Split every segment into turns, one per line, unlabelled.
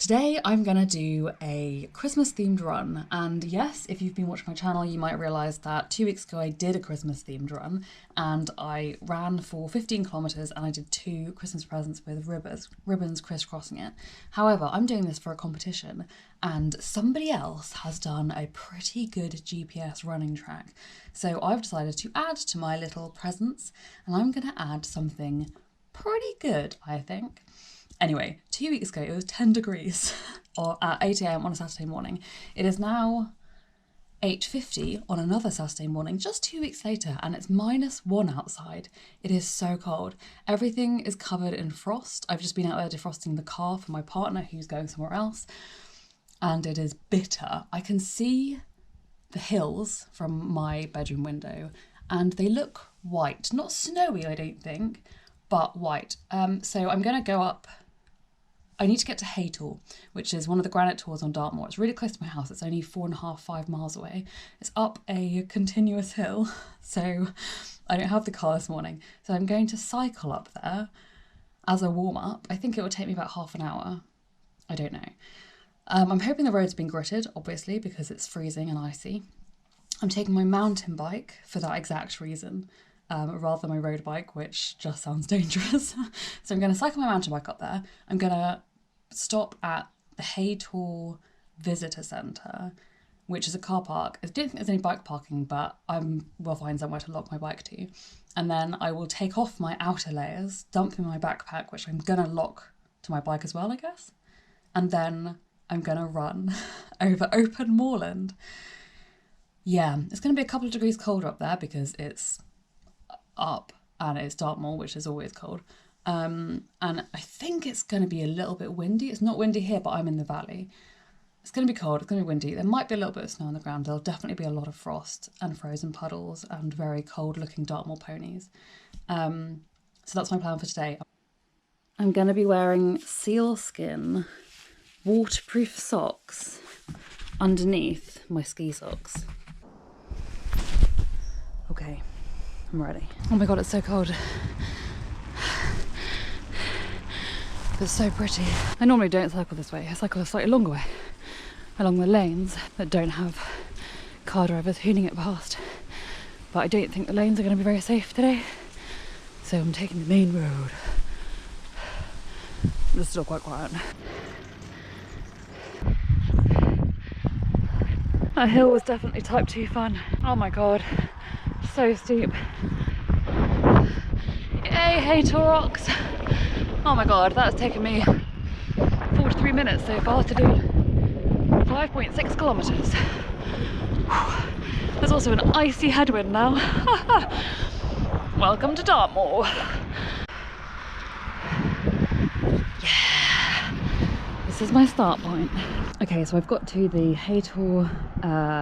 Today I'm gonna do a Christmas themed run, and yes, if you've been watching my channel you might realise that 2 weeks ago I did a Christmas themed run and I ran for 15 kilometres and I did 2 Christmas presents with ribbons crisscrossing it. However, I'm doing this for a competition and somebody else has done a pretty good GPS running track. So I've decided to add to my little presents and I'm gonna add something pretty good, I think. Anyway, 2 weeks ago it was 10 degrees or at 8 AM on a Saturday morning. It is now 8:50 on another Saturday morning, just 2 weeks later, and it's -1 outside. It is so cold. Everything is covered in frost. I've just been out there defrosting the car for my partner who's going somewhere else, and it is bitter. I can see the hills from my bedroom window and they look white. Not snowy, I don't think, but white. So I'm going to go up. I need to get to Haytor, which is one of the granite tours on Dartmoor. It's really close to my house. It's only 4.5, 5 miles away. It's up a continuous hill, so I don't have the car this morning. So I'm going to cycle up there as a warm-up. I think it will take me about half an hour. I don't know. I'm hoping the road's been gritted, obviously, because it's freezing and icy. I'm taking my mountain bike for that exact reason, rather than my road bike, which just sounds dangerous. So I'm going to cycle my mountain bike up there. I'm going to stop at the Haytor Visitor Centre, which is a car park. I don't think there's any bike parking, but we'll find somewhere to lock my bike to. And then I will take off my outer layers, dump them in my backpack, which I'm going to lock to my bike as well, I guess. And then I'm going to run over open moorland. Yeah, it's going to be a couple of degrees colder up there because it's up and it's Dartmoor, which is always cold, and I think it's going to be a little bit windy. It's not windy here, but I'm in the valley. It's going to be cold, it's going to be windy. There might be a little bit of snow on the ground. There'll definitely be a lot of frost and frozen puddles and very cold looking Dartmoor ponies. So that's my plan for today. I'm going to be wearing sealskin waterproof socks underneath my ski socks. Okay, I'm ready. Oh my god, it's so cold. It's so pretty. I normally don't cycle this way. I cycle a slightly longer way along the lanes that don't have car drivers hooning it past. But I don't think the lanes are going to be very safe today, so I'm taking the main road. It's still quite quiet. That hill was definitely type 2 fun. Oh my god, so steep. Yay, Haytor rocks. Oh my god, that's taken me 43 minutes so far to do 5.6 kilometres. There's also an icy headwind now. Welcome to Dartmoor. Yeah, this is my start point. Okay, so I've got to the Haytor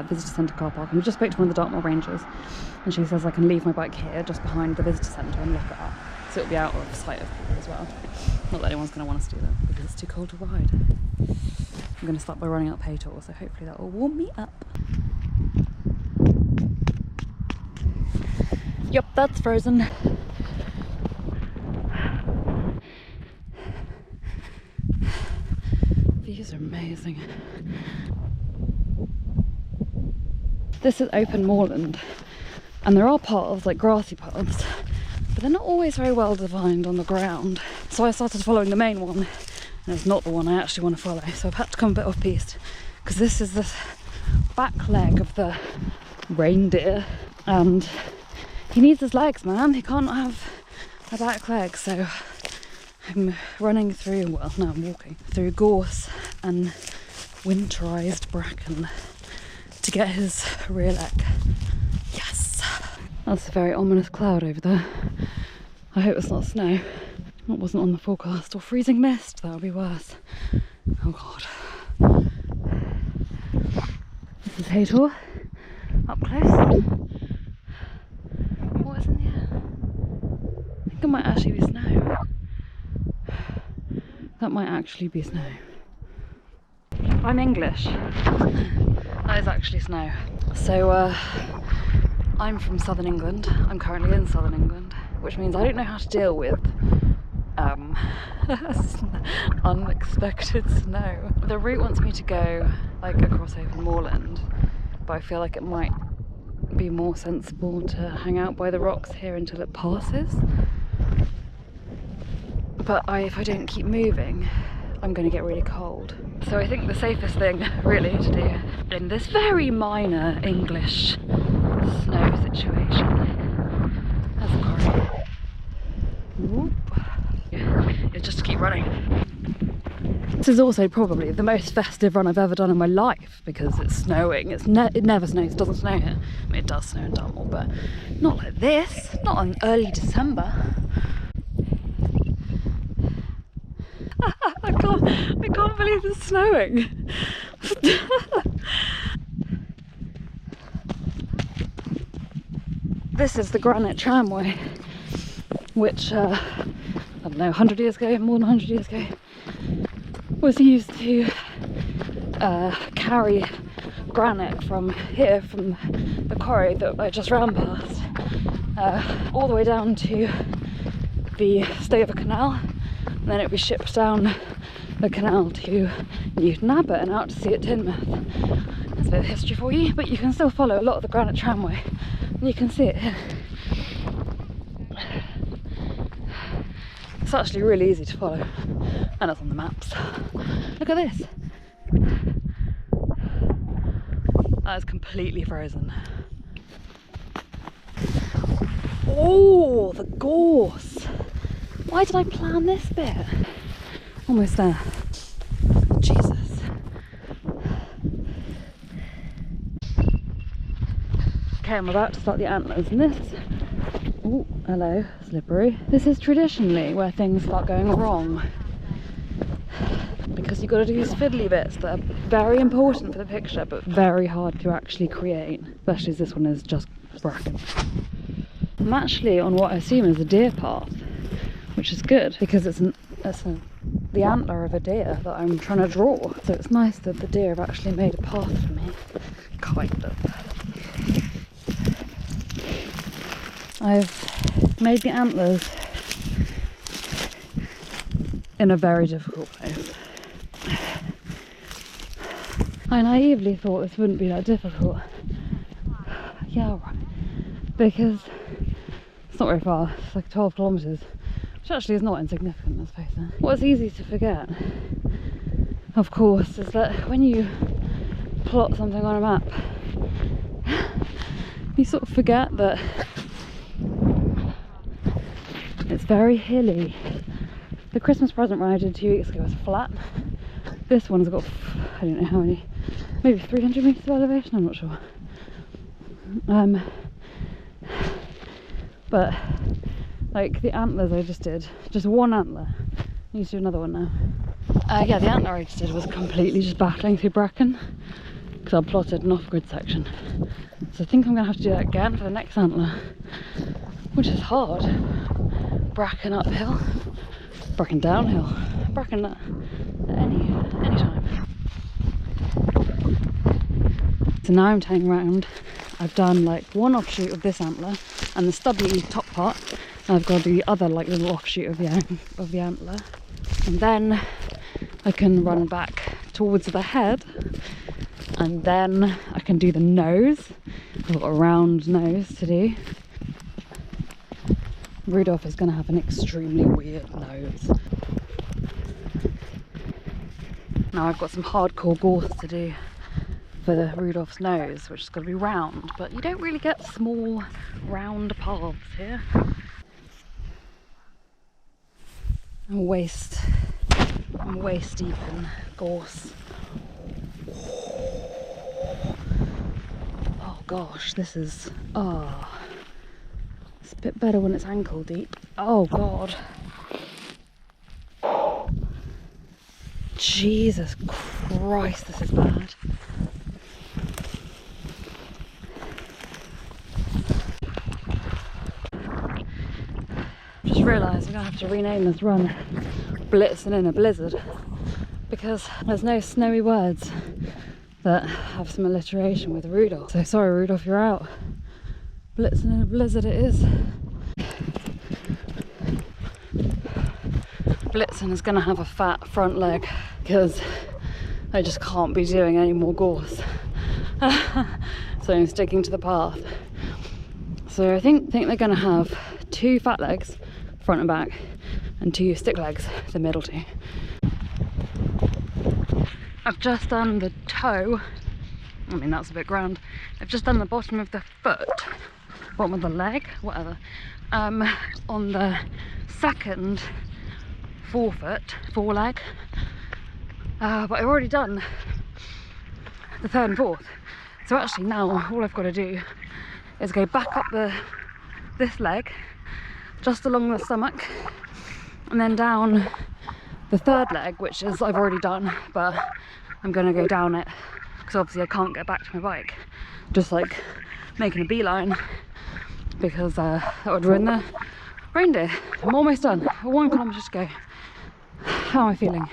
Visitor Centre car park, and I just spoke to one of the Dartmoor rangers and she says I can leave my bike here just behind the visitor centre and lock it up, so it'll be out of sight of people as well. Not that anyone's going to want us to do that because it's too cold to ride. I'm going to start by running up Haytor, so hopefully that will warm me up. Yep, that's frozen. Views are amazing. This is open moorland, and there are paths, like grassy paths, but they're not always very well defined on the ground. So I started following the main one, and it's not the one I actually want to follow, so I've had to come a bit off-piste, because this is the back leg of the reindeer, and he needs his legs, man. He can't have a back leg, so I'm running through, well, no, I'm walking through gorse and winterized bracken to get his rear leg. Yes! That's a very ominous cloud over there. I hope it's not snow. It wasn't on the forecast. Or freezing mist, that would be worse. Oh god. This is Haytor, up close. What is in the air? I think it might actually be snow. That might actually be snow. I'm English. That is actually snow. So I'm from southern England. I'm currently in southern England, which means I don't know how to deal with Unexpected snow. The route wants me to go like across open moorland, but I feel like it might be more sensible to hang out by the rocks here until it passes. But if I don't keep moving, I'm going to get really cold. So I think the safest thing really to do in this very minor English snow situation is just to keep running. This is also probably the most festive run I've ever done in my life because it's snowing. It never snows, it doesn't snow here. I mean, it does snow in Dartmoor, but not like this, not in early December. I can't believe it's snowing. This is the granite tramway, which I don't know, 100 years ago, more than 100 years ago, was used to carry granite from here, from the quarry that I just ran past, all the way down to the Stover Canal, and then it would be shipped down the canal to Newton Abbot and out to sea at Teignmouth. That's a bit of history for you, but you can still follow a lot of the granite tramway, and you can see it here. It's actually really easy to follow, and it's on the maps. Look at this. That is completely frozen. Oh, the gorse. Why did I plan this bit? Almost there. Jesus. Okay, I'm about to start the antlers, and this, oh, hello, slippery. This is traditionally where things start going wrong, because you've got to do these fiddly bits that are very important for the picture but very hard to actually create, especially as this one is just bracken. I'm actually on what I assume is a deer path, which is good because it's the antler of a deer that I'm trying to draw. So it's nice that the deer have actually made a path for me, kind of. I've made the antlers in a very difficult place. I naively thought this wouldn't be that difficult. Yeah, right. Because it's not very far, it's like 12 kilometres, which actually is not insignificant, let's face it. What's easy to forget, of course, is that when you plot something on a map, you sort of forget that it's very hilly. The Christmas present run I did 2 weeks ago was flat. This one's got, I don't know how many, maybe 300 metres of elevation, I'm not sure. But like the antlers I just did, just one antler. I need to do another one now. Yeah, the antler I just did was completely just battling through bracken because I plotted an off-grid section. So I think I'm going to have to do that again for the next antler, which is hard. Bracken uphill, bracken downhill, bracken at any time. So now I'm turning around. I've done like one offshoot of this antler and the stubby top part. And I've got to do the other like little offshoot of the antler, and then I can run back towards the head, and then I can do the nose. I've got a round nose to do. Rudolph is going to have an extremely weird nose. Now I've got some hardcore gorse to do for the Rudolph's nose, which is going to be round, but you don't really get small round paths here. I'm waist deep in gorse. Oh gosh, this is, it's a bit better when it's ankle deep. Oh god. Jesus Christ, this is bad. Just realised I'm going to have to rename this run Blitzen in a Blizzard, because there's no snowy words that have some alliteration with Rudolph. So sorry Rudolph, you're out. Blitzen in a Blizzard it is. Blitzen is going to have a fat front leg because I just can't be doing any more gorse. So I'm sticking to the path. So I think they're going to have 2 fat legs, front and back, and 2 stick legs, the middle 2. I've just done the toe. I mean, that's a bit grand. I've just done the bottom of the foot, bottom of the leg, whatever, on the second foreleg. But I've already done the third and fourth. So actually now all I've got to do is go back up this leg, just along the stomach, and then down the third leg, which is I've already done, but I'm going to go down it because obviously I can't get back to my bike. Just like making a beeline because that would ruin the reindeer. I'm almost done. 1 kilometre to go. How am I feeling?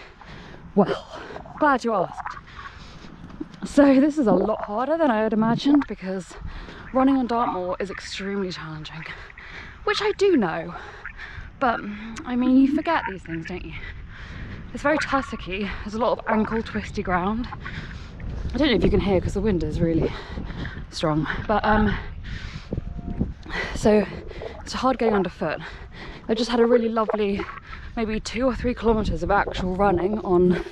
Well, glad you asked. So this is a lot harder than I had imagined because running on Dartmoor is extremely challenging, which I do know, but I mean, you forget these things, don't you? It's very tussocky. There's a lot of ankle twisty ground. I don't know if you can hear because the wind is really strong, but so it's hard going underfoot. I just had a really lovely maybe 2 or 3 kilometres of actual running on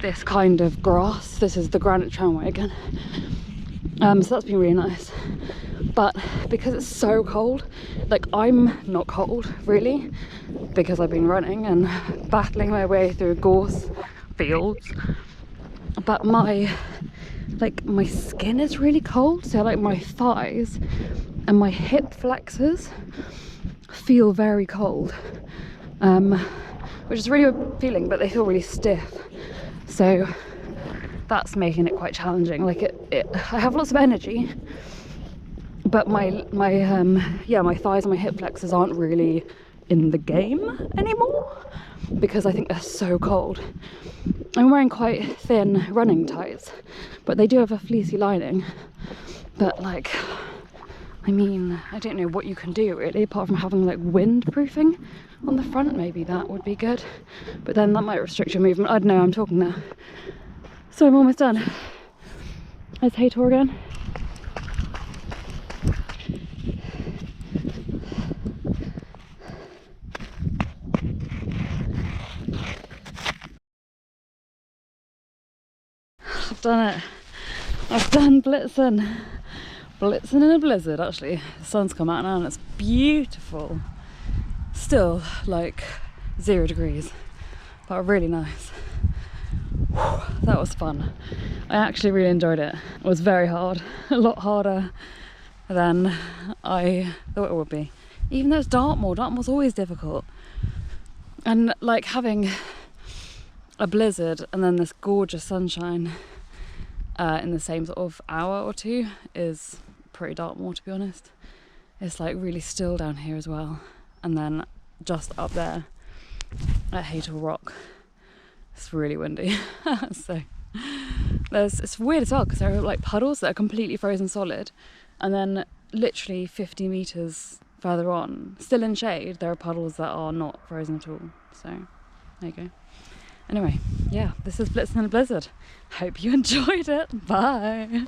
this kind of grass. This is the granite tramway again. So that's been really nice. But because it's so cold, like I'm not cold really, because I've been running and battling my way through gorse fields, but my skin is really cold, so like my thighs and my hip flexors feel very cold, which is really a feeling, but they feel really stiff, so that's making it quite challenging. Like I have lots of energy, but my thighs and my hip flexors aren't really in the game anymore because I think they're so cold. I'm wearing quite thin running tights, but they do have a fleecy lining. But like, I mean, I don't know what you can do really, apart from having like windproofing on the front. Maybe that would be good, but then that might restrict your movement. I don't know, I'm talking now. So I'm almost done. There's Haytor again. I've done it. I've done Blitzen. Blitzen in a blizzard, actually. The sun's come out now and it's beautiful. Still like 0 degrees, but really nice. Whew, that was fun. I actually really enjoyed it. It was very hard, a lot harder than I thought it would be. Even though it's Dartmoor, Dartmoor's always difficult. And like having a blizzard and then this gorgeous sunshine in the same sort of hour or 2 is pretty Dartmoor, to be honest. It's like really still down here as well, and then just up there at Haytor Rock it's really windy. So it's weird as well because there are like puddles that are completely frozen solid, and then literally 50 meters further on, still in shade, there are puddles that are not frozen at all. So there you go. Anyway, yeah, this is Blitzen in a blizzard. Hope you enjoyed it. Bye.